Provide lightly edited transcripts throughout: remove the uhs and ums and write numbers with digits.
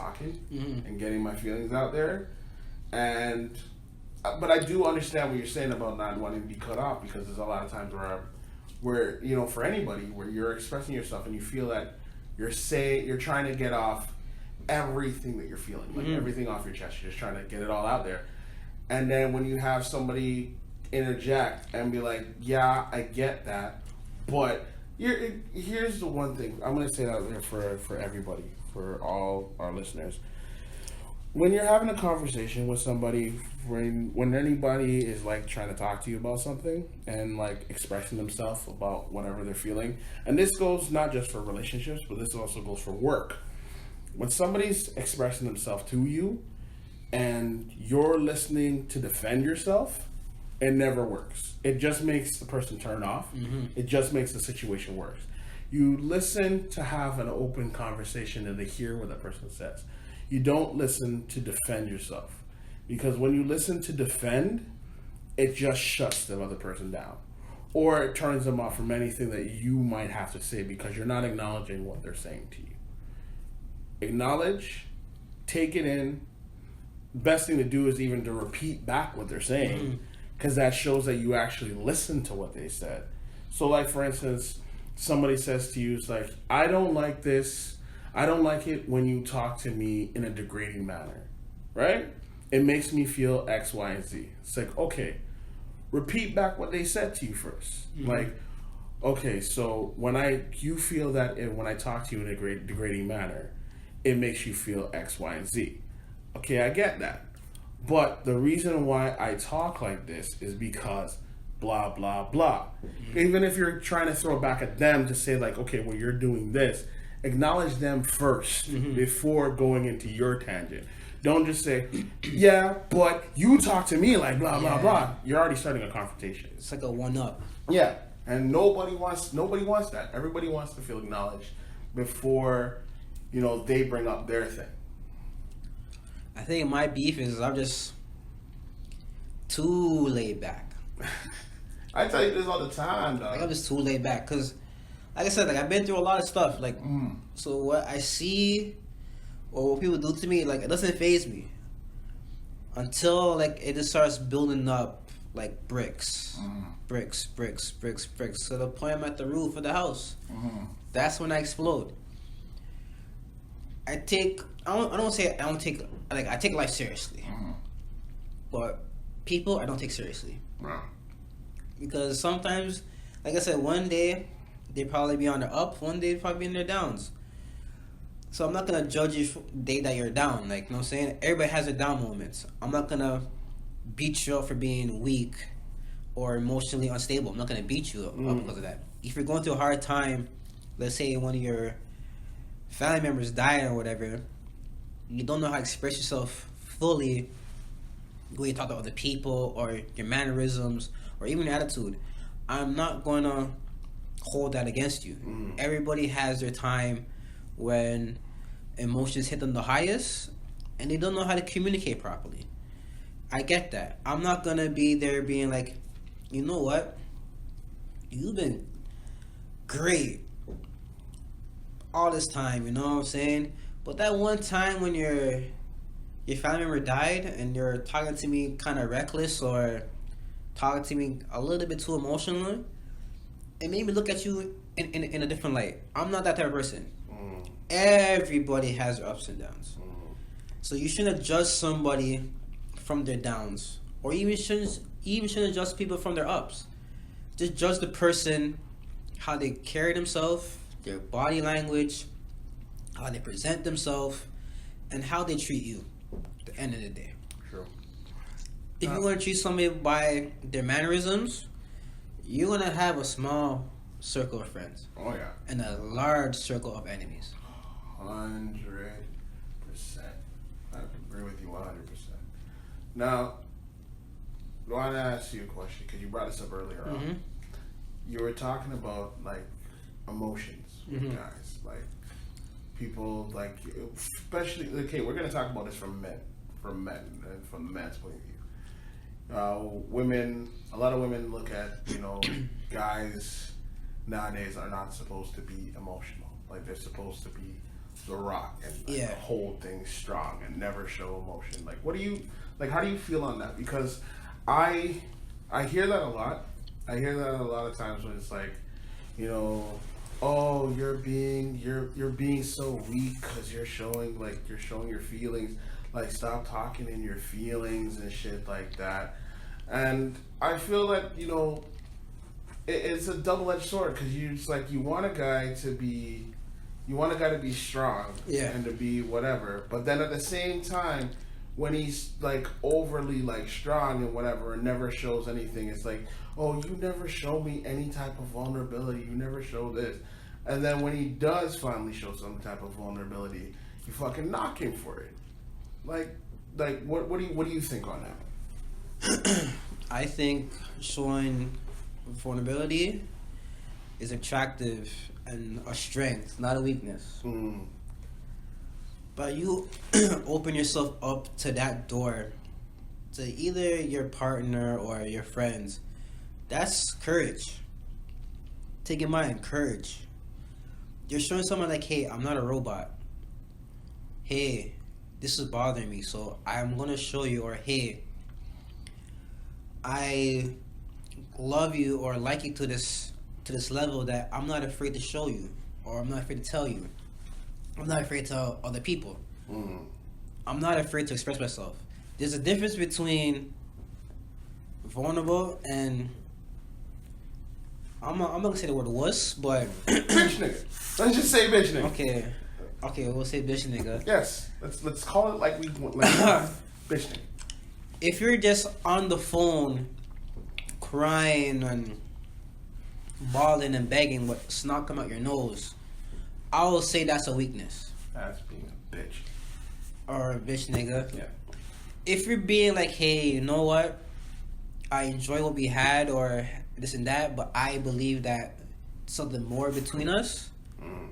talking and getting my feelings out there. And but I do understand what you're saying about not wanting to be cut off, because there's a lot of times where you know, for anybody, where you're expressing yourself and you feel that you're trying to get off everything that you're feeling, like everything off your chest. You're just trying to get it all out there. And then when you have somebody interject and be like, yeah, I get that, but here's the one thing. I'm going to say that there for everybody, for all our listeners. When you're having a conversation with somebody, when anybody is like trying to talk to you about something and like expressing themselves about whatever they're feeling, and this goes not just for relationships, but this also goes for work. When somebody's expressing themselves to you and you're listening to defend yourself, it never works. It just makes the person turn off. It just makes the situation worse. You listen to have an open conversation and to hear what the person says. You don't listen to defend yourself, because when you listen to defend, it just shuts the other person down, or it turns them off from anything that you might have to say, because you're not acknowledging what they're saying to you. Acknowledge, take it in. Best thing to do is even to repeat back what they're saying, because that shows that you actually listen to what they said. So like, for instance, somebody says to you, it's like, I don't like this. I don't like it when you talk to me in a degrading manner, right? It makes me feel X, Y, and Z. It's like, okay, repeat back what they said to you first. Like, okay, so when you feel that when I talk to you in a degrading manner, it makes you feel X, Y, and Z. Okay, I get that. But the reason why I talk like this is because blah, blah, blah. Even if you're trying to throw back at them to say like, okay, well, you're doing this, acknowledge them first before going into your tangent. Don't just say, yeah, but you talk to me like blah, blah, blah. You're already starting a confrontation. It's like a one-up. Yeah, and nobody wants that. Everybody wants to feel acknowledged before, you know, they bring up their thing. I think my beef is I'm just too laid back. I tell you this all the time, dog. Like, I'm just too laid back, because like I said, like I've been through a lot of stuff. Like, so what I see or what people do to me, like, it doesn't faze me until like it just starts building up like bricks, bricks, to the point I'm at the roof of the house. That's when I explode. I take life seriously, but people I don't take seriously, because sometimes, like I said, one day they probably be on their up, one day they probably be in their downs. So I'm not gonna judge you for the day that you're down. Like, you know what I'm saying? Everybody has their down moments. I'm not gonna beat you up for being weak or emotionally unstable. I'm not gonna beat you up because of that. If you're going through a hard time, let's say one of your family members died or whatever, you don't know how to express yourself fully, the way you talk to other people or your mannerisms or even your attitude, I'm not going to hold that against you. Everybody has their time when emotions hit them the highest and they don't know how to communicate properly. I get that. I'm not going to be there being like, you know what? You've been great all this time, you know what I'm saying? But that one time when your family member died and you're talking to me kind of reckless or talking to me a little bit too emotionally, it made me look at you in a different light. I'm not that type of person. Everybody has their ups and downs. So you shouldn't judge somebody from their downs, or even shouldn't judge people from their ups. Just judge the person, how they carry themselves, their body language, how they present themselves, and how they treat you at the end of the day. True. If you want to treat somebody by their mannerisms, you're going to have a small circle of friends. Oh, yeah. And a large circle of enemies. 100%. I agree with you 100%. Now, I want to ask you a question, because you brought this up earlier on. You were talking about, like, emotions with guys. Like, people, like, especially, okay, we're going to talk about this from men, and from the man's point of view. Women, a lot of women look at, you know, guys nowadays are not supposed to be emotional. Like, they're supposed to be the rock and Yeah. hold things strong and never show emotion. Like, what do you like? How do you feel on that? Because I hear that a lot. I hear that a lot of times when it's like, you know, oh, you're being so weak because you're showing your feelings. Like, stop talking in your feelings and shit like that. And I feel that, you know, it's a double-edged sword, because you want a guy to be strong, yeah, and to be whatever, but then at the same time, when he's like overly like strong and whatever and never shows anything, it's like, oh, you never show me any type of vulnerability, you never show this. And then when he does finally show some type of vulnerability, you fucking knock him for it. Like what do you think on that? I think showing vulnerability is attractive and a strength, not a weakness. Mm. But you open yourself up to that door to either your partner or your friends. That's courage. Take in mind, courage. You're showing someone like, hey, I'm not a robot. Hey, this is bothering me, so I'm gonna show you. Or hey, I love you or like you to this level that I'm not afraid to show you, or I'm not afraid to tell you. I'm not afraid to tell other people. Mm. I'm not afraid to express myself. There's a difference between vulnerable and I'm not gonna say the word wuss, but Bitch nigga. Let's just say bitch nigga. Okay, we'll say bitch nigga. Yes, let's call it like we want. Like, bitch nigga. If you're just on the phone crying and bawling and begging with snot come out your nose, I will say that's a weakness. That's being a bitch. Or a bitch nigga. Yeah. If you're being like, hey, you know what? I enjoy what we had or this and that, but I believe that something more between us. Mm.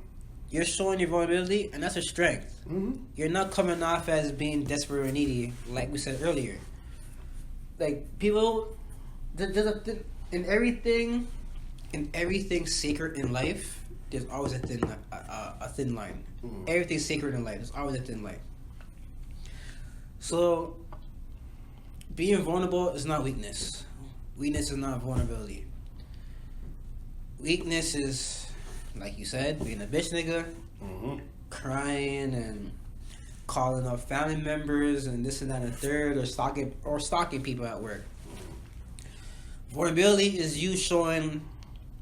You're showing your vulnerability, and that's a strength. Mm-hmm. You're not coming off as being desperate or needy, like we said earlier. Like, people, there's in everything sacred in life, there's always a thin line. Mm. Everything's sacred in life. There's always a thin line. So, being vulnerable is not weakness. Weakness is not vulnerability. Weakness is, like you said, being a bitch nigga, Mm-hmm. crying and calling up family members and this and that and the third, or stalking people at work. Vulnerability is you showing,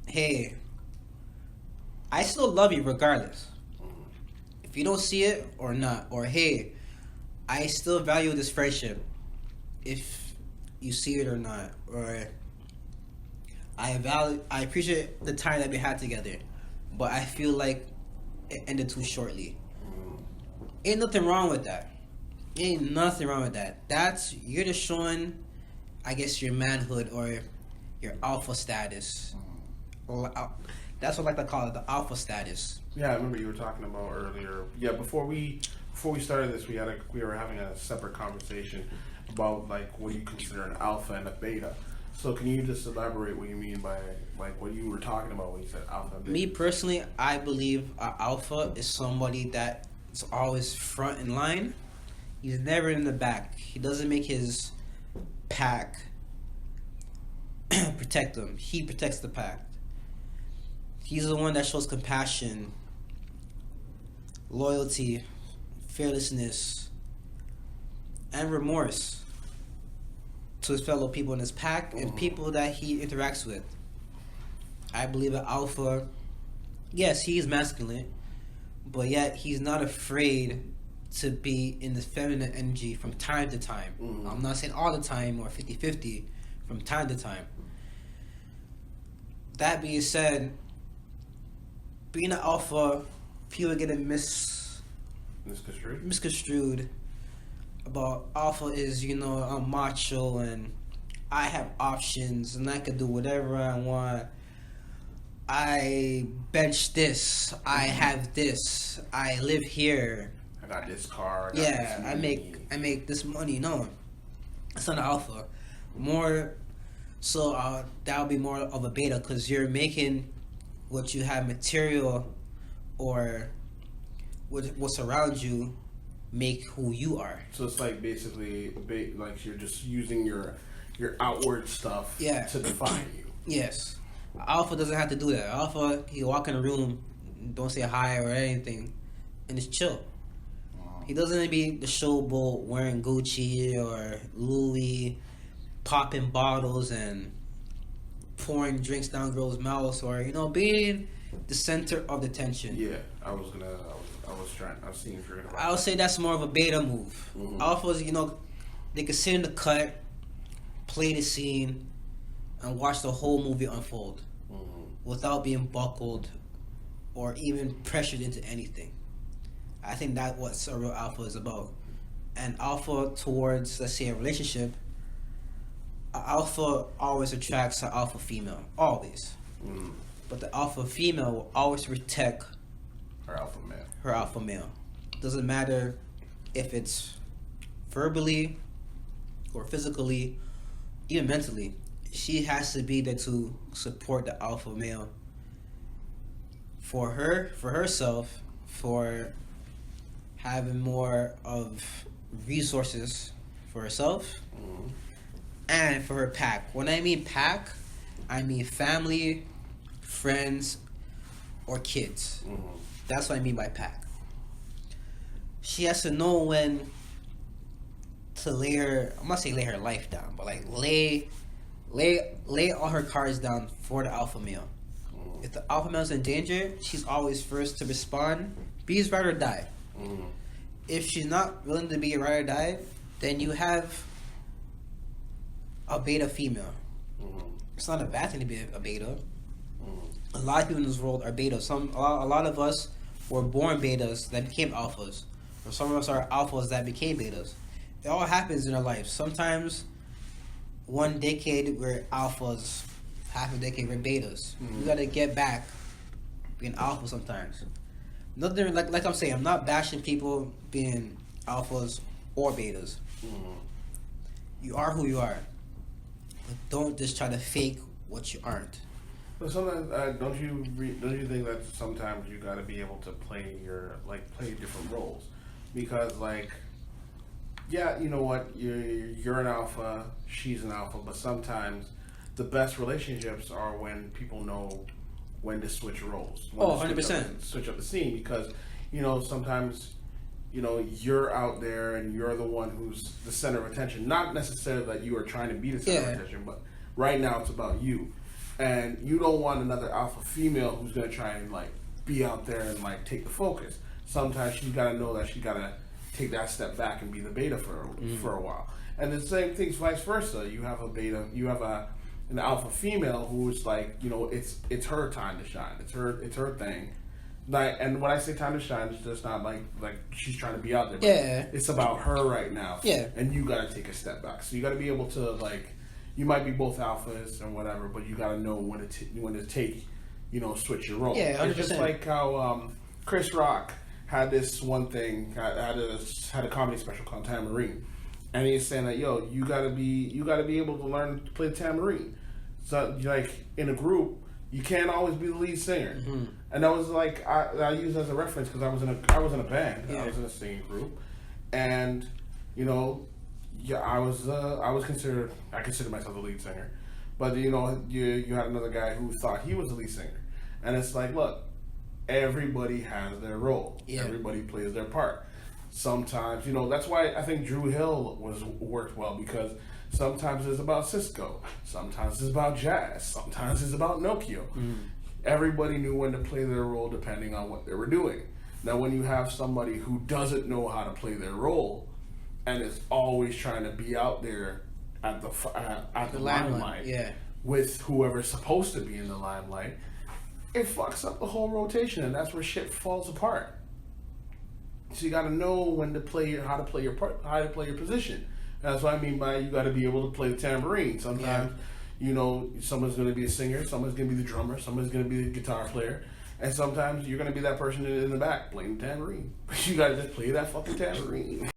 hey, I still love you regardless. If you don't see it or not, or hey, I still value this friendship if you see it or not, or I appreciate the time that we had together, but I feel like it ended too shortly. Ain't nothing wrong with that. Ain't nothing wrong with that. You're just showing, I guess, your manhood or your alpha status. That's what I like to call it, the alpha status. Yeah, I remember you were talking about earlier. Yeah, before we started this, we were having a separate conversation about like what do you consider an alpha and a beta. So can you just elaborate what you mean by like what you were talking about when you said alpha and beta? Me personally, I believe an alpha is somebody that is always front in line. He's never in the back. He doesn't make his pack protect him. He protects the pack. He's the one that shows compassion, loyalty, fearlessness, and remorse to his fellow people in his pack and people that he interacts with. I believe an alpha, yes, he's masculine, but yet he's not afraid to be in the feminine energy from time to time. Mm-hmm. I'm not saying all the time or 50-50, from time to time. That being said, being an alpha, people get it misconstrued about alpha is, I'm macho and I have options and I can do whatever I want. I bench this. I have this. I live here. I got this car. I make this money. No, it's not an alpha. More so, that would be more of a beta because you're making what you have material or what surrounds you make who you are. So it's like basically like you're just using your outward stuff to define you. Yes. Alpha doesn't have to do that. Alpha, he walk in a room, don't say hi or anything, and just chill. He doesn't need to be the showboat wearing Gucci or Louis, popping bottles and pouring drinks down girls' mouths, or being the center of the attention. Yeah, I was seeing for it. I would say that's more of a beta move. Mm-hmm. Alphas, they can sit in the cut, play the scene, and watch the whole movie unfold without being buckled or even pressured into anything. I think that's what a real alpha is about. And alpha towards, let's say, a relationship, an alpha always attracts an alpha female. Always. But the alpha female will always protect her alpha male. Doesn't matter if it's verbally or physically, even mentally. She has to be there to support the alpha male for herself, for having more of resources for herself and for her pack. When I mean pack, I mean family, friends, or kids. That's what I mean by pack. She has to know when to lay her, I'm not saying lay her life down, but like lay all her cards down for the alpha male. If the alpha male's in danger, she's always first to respond. Be his ride or die. If she's not willing to be a ride or die, then you have a beta female. It's not a bad thing to be a beta. A lot of people in this world are betas. A lot of us were born betas that became alphas, or some of us are alphas that became betas. It all happens in our life. Sometimes one decade we're alphas, half a decade we're betas. You gotta get back being alpha sometimes. Nothing like I'm saying, I'm not bashing people being alphas or betas. You are who you are. But don't just try to fake what you aren't. But sometimes, don't you think that sometimes you got to be able to play different roles, because you know what, you're an alpha, she's an alpha, but sometimes the best relationships are when people know when to switch roles. 100%. Switch up the scene, because sometimes you're out there and you're the one who's the center of attention. Not necessarily that you are trying to be the center of attention, but right now it's about you. And you don't want another alpha female who's going to try and be out there and take the focus. Sometimes she's got to know that she got to take that step back and be the beta for a while. And the same thing's vice versa. You have a beta, you have an alpha female who's it's her time to shine. It's her thing. And when I say time to shine, it's just not like she's trying to be out there. It's about her right now. And you got to take a step back. So you got to be able to you might be both alphas and whatever, but you got to know when to take, switch your role. Yeah, 100%. It's just like how Chris Rock had this one thing, had a comedy special called Tambourine, and he's saying that you gotta be able to learn to play the tambourine. So in a group, you can't always be the lead singer. And that was I use it as a reference because I was in a band. I was in a singing group, and I considered myself the lead singer, but you had another guy who thought he was the lead singer, and it's look, everybody has their role. Everybody plays their part. Sometimes that's why I think Drew Hill worked well, because sometimes it's about Cisco, sometimes it's about Jazz, sometimes it's about Nokia. Everybody knew when to play their role depending on what they were doing. Now when you have somebody who doesn't know how to play their role and is always trying to be out there at the limelight with whoever's supposed to be in the limelight, it fucks up the whole rotation, and that's where shit falls apart. So you got to know when to play, how to play your part, how to play your position. That's what I mean by you got to be able to play the tambourine. Sometimes, someone's going to be a singer, someone's going to be the drummer, someone's going to be the guitar player, and sometimes you're going to be that person in the back playing the tambourine. But you got to just play that fucking tambourine.